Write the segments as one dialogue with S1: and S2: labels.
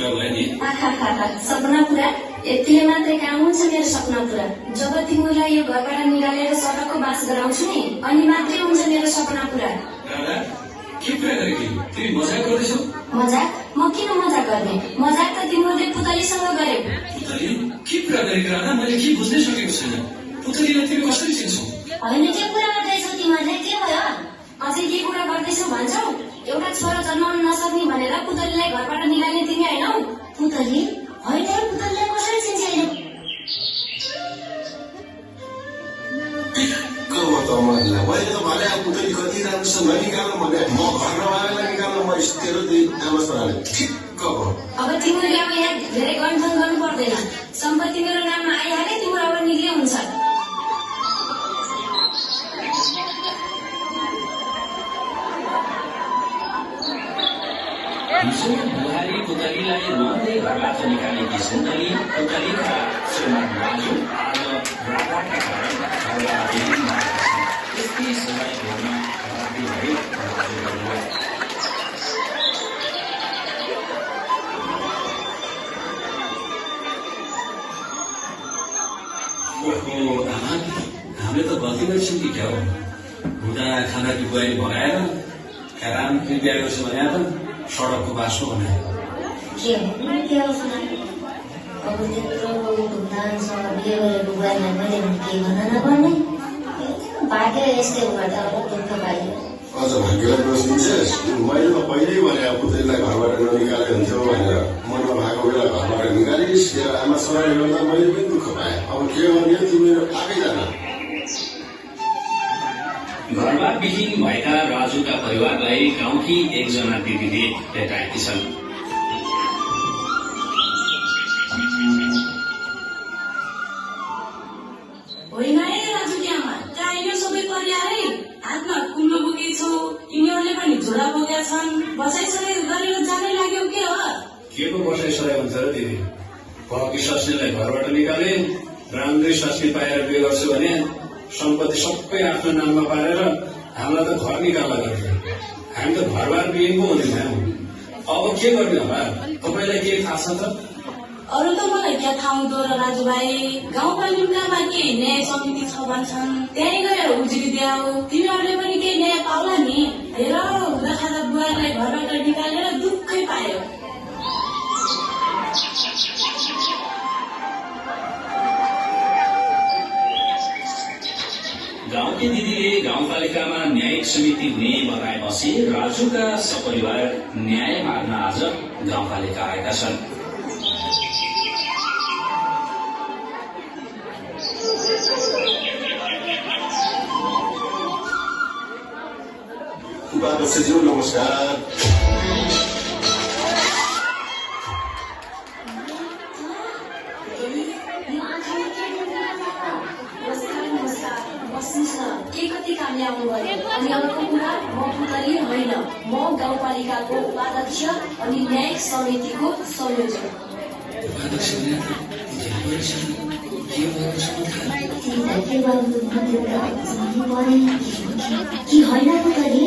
S1: कुरा भयो नि।
S2: सपना पुरा यतिले मात्रै काम हुन्छ मेरो सपना पुरा। जब तिमीलाई यो घरबाट निकालेर सडकको बास गराउँछु नि अनि मात्रै हुन्छ मेरो सपना पुरा।
S1: राधा के कुरा गरेकी तिमी मजाक गर्दैछौ?
S2: मजाक? म किन मजाक गर्ने? मजाक त तिमीहरूले पुतलीसँग गर्यौ।
S1: पुतली के कुरा गरेकी राधा? मैले के बुझ्नै सकेको छैन। पुतलीलाई तिमी कसरी चिन्छौ?
S2: होइन के कुरा गर्दैछौ तिमीहरूले? के भयो? अझै के कुरा गर्दैछौ भन्छौ? एउटा छोरा जन्माउन नसक्ने भनेर पुतलीलाई घरबाट निकाल्ने तिमी होइनौ? पुतली होइन, पुतलीलाई कसरी चिन्छ अहिले?
S3: मैले त भने पुतली कति राम्रोसँग ननिकाल्नु भने म घर नभएलाई निकाल्नु म तेरो अवस्थाले ठिक्क भयो।
S2: अब तिमीले अब यहाँ धेरै गन्ठन गर्नु पर्दैन। सम्पत्ति मेरो नाममा आइहाले तिम्रो अब निक्ले हुन्छ।
S1: बुहारी पुतलीलाई रुवाउँदै घरबाट निकालेकी सुन्दरी पुतलीका श्रीमान राजु आज राधाका कारण घरबाट विहीन भएका छन्। यस्तै समय हेर्न राति भए हामीले त गल्ती गर्छौँ कि क्या हो? हुँदा खानाकी बुहारी भगाएर राम बिहा गर्छु भने त सडकको बासो बनायो।
S2: के अवस्था? अब त्यत्रो धुमधामसँग बिहे गरेको बुहारीलाई मैले के भन्न नपर्ने? भाग्य यस्तै गर्दा अब दुःख पाइयो।
S3: अझ भाग्यलाई दोष दिन्छस्? मैले त पहिल्यै भने पुतलीलाई घरबाट ननिकाले हुन्थ्यो भनेर। म नभएको बेला घरबाट निकालिस् तेरो आमा छोराले गर्दा मैले पनि दुःख पाएँ। अब के गर्ने तिमीहरू आफै जान।
S1: घरमा विहीन भएका राजुका परिवारलाई गाउँकी एकजना दिदीले भेटाएकी छन्।
S4: होइन है राजुकी आमा, कहाँ यो सबै परिवारै हातमा कुलो बोकेछौ, यिनीहरूले पनि झोला बोकेका छन्। बसाइसराई गरेर जानै लाग्यो के हो?
S1: के को बसाइसराई भन्छ र दिदी? पकी स्वास्नीलाई घरबाट निकाले, राम्रै स्वास्नी पाएर बिहे गर्छु भने सम्पत्ति सबै आफ्नो नाममा पारेर हामीलाई त घर निकाल्न गर्छ। हामी त घरबार बिहे पो हुँदैन। अब के गर्ने होला? तपाईँलाई के थाहा छ त?
S4: अरू त मलाई क्या थाहा हुँदो र राजुभाइ। गाउँपालिकामा केही न्याय समिति छ भन्छन्, त्यहीँ गएर उजुरी द्याऊ। तिमीहरूले पनि केही न्याय पाउला नि। हेर हुँदा खाँदा बुहारीलाई घरबाट निकालेर दुःखै पायो।
S1: गाउँकी दिदीले गाउँपालिकामा न्यायिक समिति हुने बताएपछि राजुका सपरिवार न्याय माग्न आज गाउँपालिका आएका छन्।
S3: उपाध्यक्षज्यू नमस्कार।
S2: के कति काम ल्याउनु भयो? अनि अर्को कुरा, म पुतली होइन, म गाउँपालिकाको उपाध्यक्ष अनि न्यायिक समितिको संयोजक। कि होइन पुतली?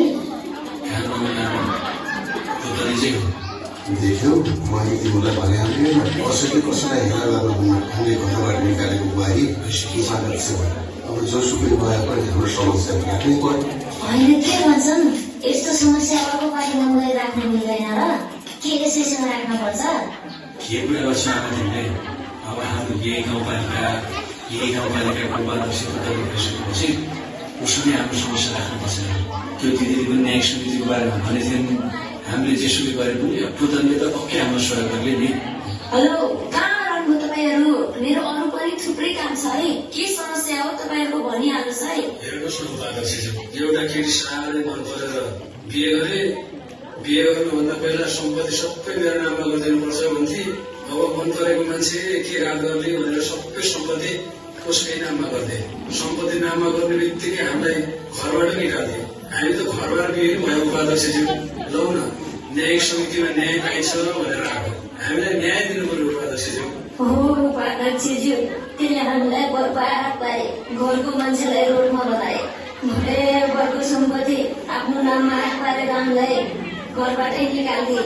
S3: देख्यौ मैले तिमीलाई भनिहालेँ कसैले कसैलाई हेला गर्नु हामीले घरबाट निकालेको बुहारी उपाध्यक्ष भयो। अब जोसुकै भए पनि हाम्रो समस्या राख्नै पर्यो।
S2: होइन के भन्छन्, यस्तो समस्या अर्को पालिकामा राख्न मिल्दैन र? के यसैसँग राख्न पर्छ?
S1: के कुरा गर्छ आमा तिमीले? अब हाम्रो यही गाउँपालिकाको उपाध्यक्ष पुतली भइसकेपछि उसले हाम्रो समस्या राख्नुपर्छ। त्यो दिदीले पनि न्यायिक समितिको बारेमा भनेको थिइन्। हामीले जेसुकै गरे पनि पुतलीले त पक्कै हाम्रो सहयोग गर्ने नि।
S2: हेलो, कहाँ रहनु तपाईँहरू? मेरो अरू पनि थुप्रै काम छ है। के समस्या हो तपाईँहरूको भनिहाल्नुहोस् है।
S1: हेर्नुहोस् न उपाध्यक्षज्यू, एउटा केटी साह्रै मन परेर बिहे गरे। बिहे गर्नुभन्दा पहिला सम्पत्ति सबै मेरो नाममा गरिदिनुपर्छ भन्थे। अब मन परेको मान्छे के रात गर्ने भनेर सबै सम्पत्ति उसकै नाममा गर्थे। सम्पत्ति नाममा गर्ने बित्तिकै हामीलाई घरबाट निकाल्थे। हामी त घरबाट बिहे भयो उपाध्यक्षज्यू। लौ न, न्यायिक समितिमा न्याय पाइन्छ भनेर आएको। हामीलाई न्याय दिनु पर्यो उपाध्यक्षज्यू।
S2: हो उपाध्यक्षज्यू, त्यसले हामीलाई बर्बाद पारे, घरको मान्छेलाई रोडमा बताए। घरको सम्पत्ति आफ्नो नाममा राखेर हामीलाई घरबाटै निकाल्थे।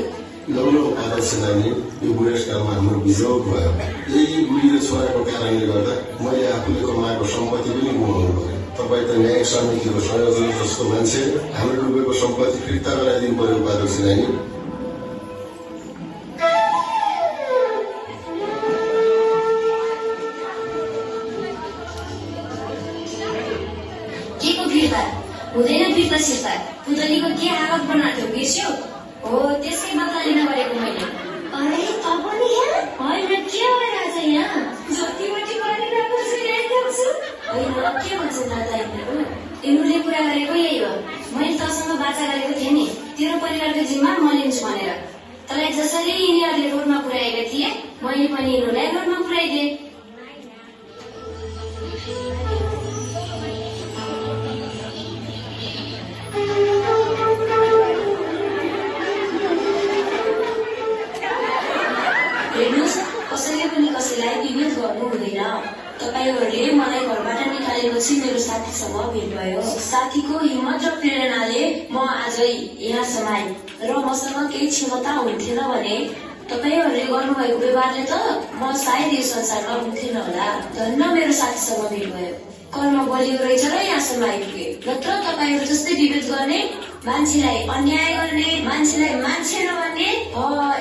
S3: लौलो अध्यक्षलाई नि यो बुढेसकालमा हाम्रो वियोग भयो। यही बुढी र छोराको कारणले गर्दा मैले आफूले कमाएको सम्पत्ति पनि गुमाउनु पर्यो। तपाईँ त न्यायिक समितिको संयोजक जस्तो मान्छे, हाम्रो डुबेको सम्पत्ति फिर्ता गराइदिनु पर्यो उपाध्यक्षलाई नि।
S2: के को फिर्ता हुँदैन? फिर्ता सिर्ता पुतलीको के हालत बनाएको थियो बिर्स्यो? हो त्यसकै बदला लिन गरेको मैले। अरे त पनि यहाँ होइन, के भइरहेछ यहाँ? जतिपट्टि गरिरहेको छु ल्याइदिएको छु। होइन के भन्छ दादा यिनीहरू? यिनीहरूले कुरा गरेको यही हो। मैले तसँग बाचा गरेको थिएँ नि, तेरो परिवारको जिम्मा म लिन्छु भनेर। तँलाई जसरी यिनीहरूले रोडमा पुर्याएका थिए मैले पनि यिनीहरूलाई रोडमा पुर्याइदिएँ। हेर्नुहोस्, कसैले पनि कसैलाई विभेद गर्नु हुँदैन। तपाईँहरूले मलाई घरबाट निकालेपछि मेरो साथीसँग भेट भयो। साथीको हिम्मत र प्रेरणाले म आज यहाँसम्म आएँ र मसँग केही क्षमता हुन्थेन भने तपाईँहरूले गर्नुभएको व्यवहारले त म सायद यो संसारमा हुन्थेन होला। धन्न मेरो साथीसँग भेट भयो। कर्म बलियो रहेछ र यहाँसम्म आइपुगे। नत्र तपाईँहरू जस्तै विभेद गर्ने, मान्छेलाई अन्याय गर्ने, मान्छेलाई मान्छे नभन्ने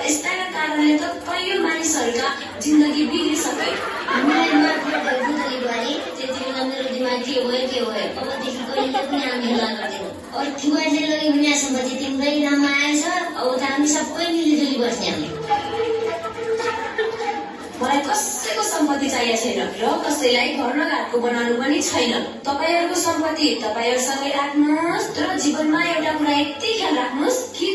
S2: यस्ताका कारणले त कैयौं मानिसहरूका जिन्दगी बिग्रिसके।
S5: हामीलाई माफ गर्दै बुझली बुहारी, त्यति बेला मेरो दिमाग के भयो के भयो। अबदेखि कहिले पनि हामी हल्ला गर्दैनौँ। अर्थुवाले लगे हुने सम्पत्ति तिम्रै नाममा आएछ, अब त हामी सबै मिलिजुली बस्ने हामी।
S2: मलाई कसैको सम्पत्ति चाहिएको छैन र कसैलाई घर नघाटको बनाउनु पनि छैन। तपाईँहरूको सम्पत्ति तपाईँहरूसँगै राख्नुहोस्, तर जीवनमा एउटा कुरा यति ख्याल राख्नुहोस् कि